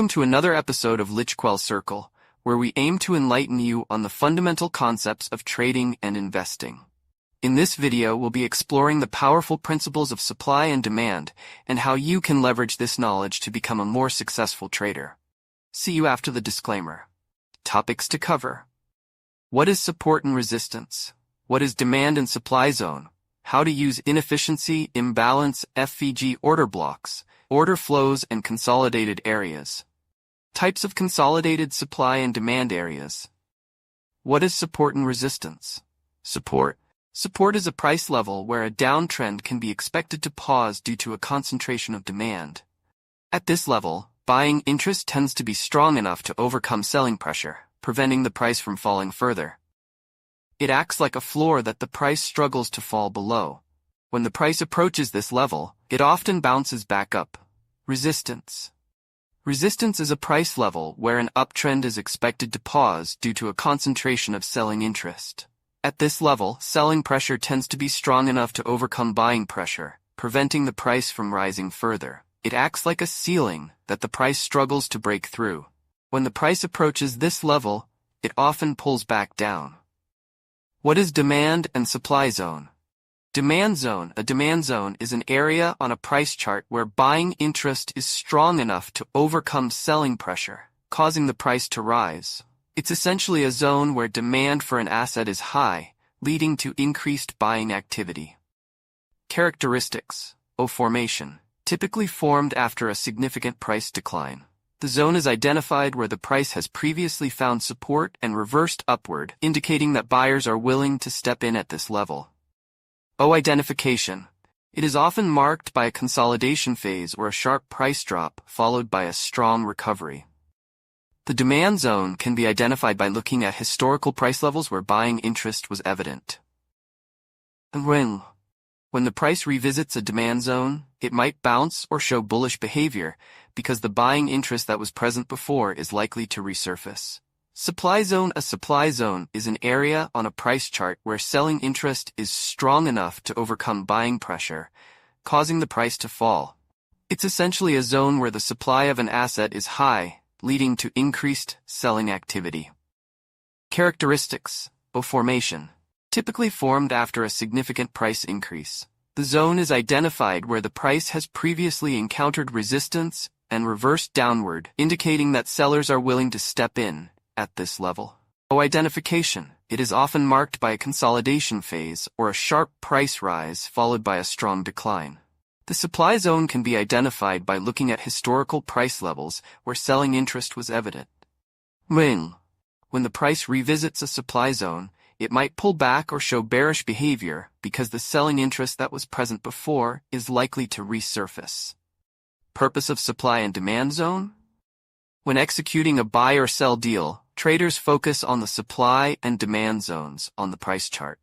Welcome to another episode of Lichquell Circle, where we aim to enlighten you on the fundamental concepts of trading and investing. In this video, we'll be exploring the powerful principles of supply and demand and how you can leverage this knowledge to become a more successful trader. See you after the disclaimer. Topics to cover. What is support and resistance? What is demand and supply zone? How to use inefficiency, imbalance, FVG order blocks, order flows and consolidated areas. Types of consolidated supply and demand areas. What is support and resistance? Support is a price level where a downtrend can be expected to pause due to a concentration of demand. At this level, buying interest tends to be strong enough to overcome selling pressure, preventing the price from falling further. It acts like a floor that the price struggles to fall below. When the price approaches this level, it often bounces back up. Resistance is a price level where an uptrend is expected to pause due to a concentration of selling interest. At this level, selling pressure tends to be strong enough to overcome buying pressure, preventing the price from rising further. It acts like a ceiling that the price struggles to break through. When the price approaches this level, it often pulls back down. What is demand and supply zone? A demand zone is an area on a price chart where buying interest is strong enough to overcome selling pressure, causing the price to rise. It's essentially a zone where demand for an asset is high, leading to increased buying activity. Characteristics. Formation. Typically formed after a significant price decline. The zone is identified where the price has previously found support and reversed upward, indicating that buyers are willing to step in at this level. Identification. It is often marked by a consolidation phase or a sharp price drop, followed by a strong recovery. The demand zone can be identified by looking at historical price levels where buying interest was evident. When the price revisits a demand zone, it might bounce or show bullish behavior because the buying interest that was present before is likely to resurface. Supply zone. A supply zone is an area on a price chart where selling interest is strong enough to overcome buying pressure, causing the price to fall. It's essentially a zone where the supply of an asset is high, leading to increased selling activity. Characteristics. Formation. Typically formed after a significant price increase. The zone is identified where the price has previously encountered resistance and reversed downward, indicating that sellers are willing to step in at this level. Identification. It is often marked by a consolidation phase or a sharp price rise followed by a strong decline. The supply zone can be identified by looking at historical price levels where selling interest was evident. When the price revisits a supply zone, it might pull back or show bearish behavior because the selling interest that was present before is likely to resurface. Purpose of supply and demand zone? When executing a buy or sell deal, traders focus on the supply and demand zones on the price chart.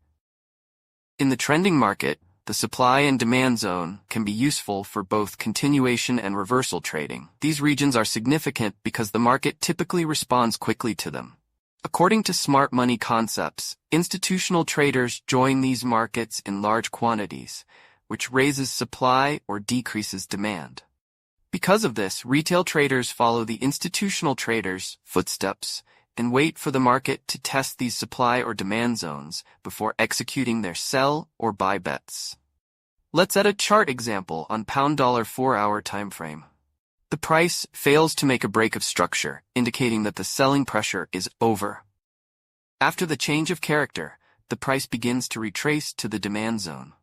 In the trending market, the supply and demand zone can be useful for both continuation and reversal trading. These regions are significant because the market typically responds quickly to them. According to smart money concepts, institutional traders join these markets in large quantities, which raises supply or decreases demand. Because of this, retail traders follow the institutional traders' footsteps and wait for the market to test these supply or demand zones before executing their sell or buy bets. Let's add a chart example on pound-dollar 4-hour time frame. The price fails to make a break of structure, indicating that the selling pressure is over. After the change of character, the price begins to retrace to the demand zone.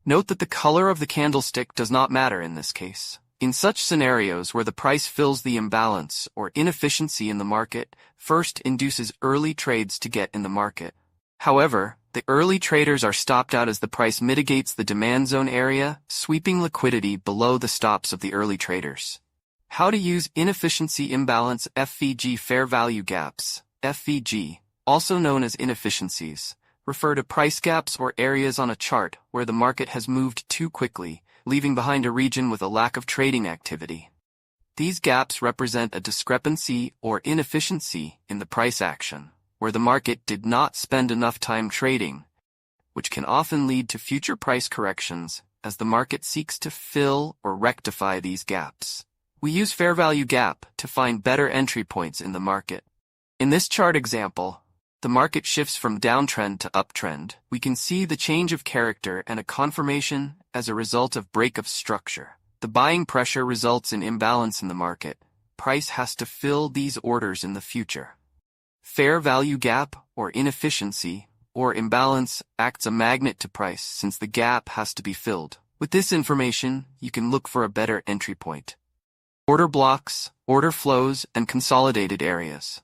Note that the color of the candlestick does not matter in this case. In such scenarios where the price fills the imbalance or inefficiency in the market, first induces early trades to get in the market. However, the early traders are stopped out as the price mitigates the demand zone area, sweeping liquidity below the stops of the early traders. How to use inefficiency imbalance FVG fair value gaps. FVG, also known as inefficiencies, refer to price gaps or areas on a chart where the market has moved too quickly, leaving behind a region with a lack of trading activity. These gaps represent a discrepancy or inefficiency in the price action, where the market did not spend enough time trading, which can often lead to future price corrections as the market seeks to fill or rectify these gaps. We use fair value gap to find better entry points in the market. In this chart example, the market shifts from downtrend to uptrend. We can see the change of character and a confirmation as a result of break of structure. The buying pressure results in imbalance in the market. Price has to fill these orders in the future. Fair value gap, or inefficiency, or imbalance, acts a magnet to price since the gap has to be filled. With this information, you can look for a better entry point. Order blocks, order flows, and consolidated areas.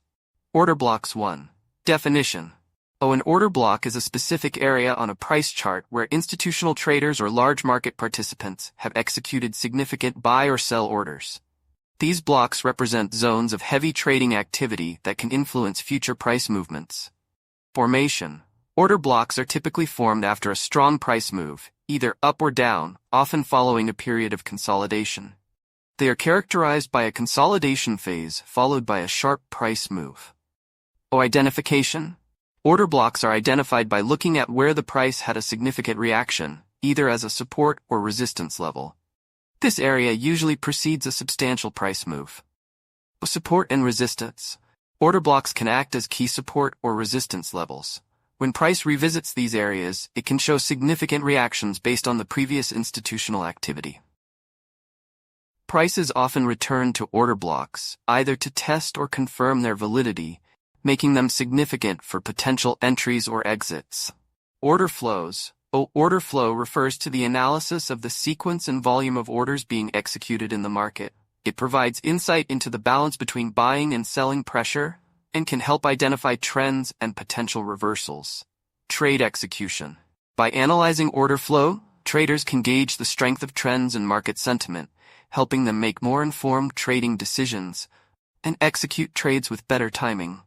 Order blocks 1. Definition. An order block is a specific area on a price chart where institutional traders or large market participants have executed significant buy or sell orders. These blocks represent zones of heavy trading activity that can influence future price movements. Formation. Order blocks are typically formed after a strong price move, either up or down, often following a period of consolidation. They are characterized by a consolidation phase followed by a sharp price move. Identification. Order blocks are identified by looking at where the price had a significant reaction, either as a support or resistance level. This area usually precedes a substantial price move. Support and resistance. Order blocks can act as key support or resistance levels. When price revisits these areas, it can show significant reactions based on the previous institutional activity. Prices often return to order blocks, either to test or confirm their validity, making them significant for potential entries or exits. Order flows. Order flow refers to the analysis of the sequence and volume of orders being executed in the market. It provides insight into the balance between buying and selling pressure, and can help identify trends and potential reversals. Trade execution. By analyzing order flow, traders can gauge the strength of trends and market sentiment, helping them make more informed trading decisions and execute trades with better timing.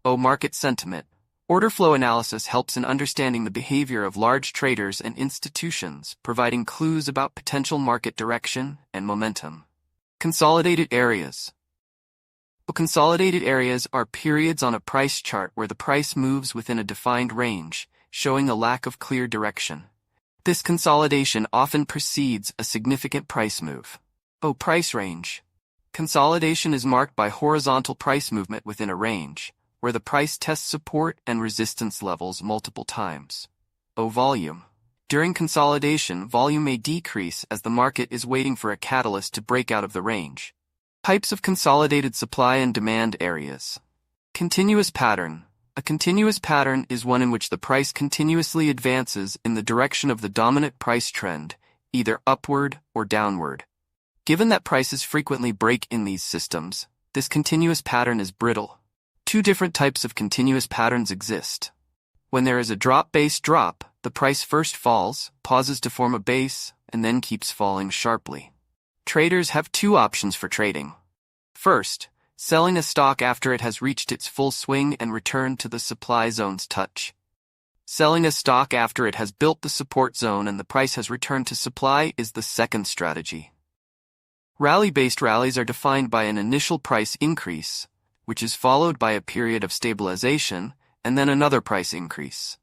Market sentiment. Order flow analysis helps in understanding the behavior of large traders and institutions, providing clues about potential market direction and momentum. Consolidated areas. Consolidated areas are periods on a price chart where the price moves within a defined range, showing a lack of clear direction. This consolidation often precedes a significant price move. Price range. Consolidation is marked by horizontal price movement within a range, where the price tests support and resistance levels multiple times. Volume. During consolidation, volume may decrease as the market is waiting for a catalyst to break out of the range. Types of consolidated supply and demand areas. Continuous pattern. A continuous pattern is one in which the price continuously advances in the direction of the dominant price trend, either upward or downward. Given that prices frequently break in these systems, this continuous pattern is brittle. Two different types of continuous patterns exist. When there is a drop-based drop, the price first falls, pauses to form a base, and then keeps falling sharply. Traders have two options for trading. First, selling a stock after it has reached its full swing and returned to the supply zone's touch. Selling a stock after it has built the support zone and the price has returned to supply is the second strategy. Rally-based rallies are defined by an initial price increase, which is followed by a period of stabilization, and then another price increase.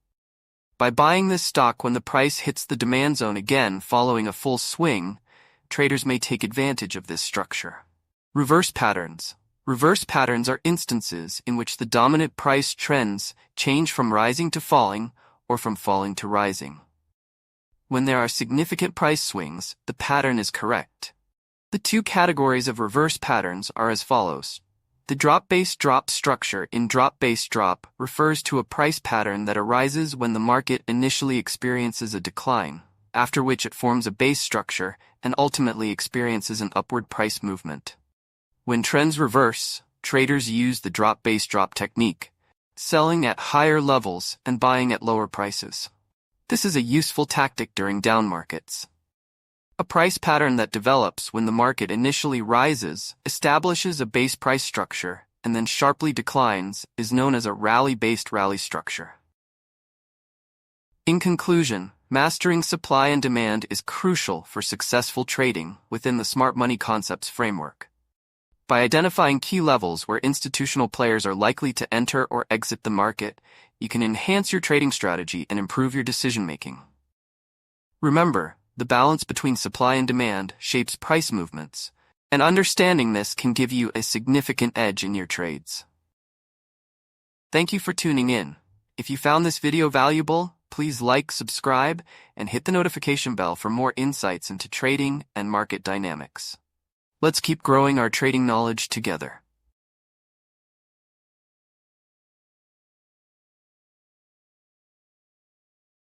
By buying this stock when the price hits the demand zone again following a full swing, traders may take advantage of this structure. Reverse patterns. Reverse patterns are instances in which the dominant price trends change from rising to falling or from falling to rising. When there are significant price swings, the pattern is correct. The two categories of reverse patterns are as follows. The drop-based drop structure in drop-based drop refers to a price pattern that arises when the market initially experiences a decline, after which it forms a base structure and ultimately experiences an upward price movement. When trends reverse, traders use the drop-based drop technique, selling at higher levels and buying at lower prices. This is a useful tactic during down markets. A price pattern that develops when the market initially rises, establishes a base price structure, and then sharply declines is known as a rally-based rally structure. In conclusion, mastering supply and demand is crucial for successful trading within the smart money concepts framework. By identifying key levels where institutional players are likely to enter or exit the market, you can enhance your trading strategy and improve your decision-making. Remember, the balance between supply and demand shapes price movements, And understanding this can give you a significant edge in your trades. Thank you for tuning in. If you found this video valuable, please like, subscribe, and hit the notification bell for more insights into trading and market dynamics. Let's keep growing our trading knowledge together.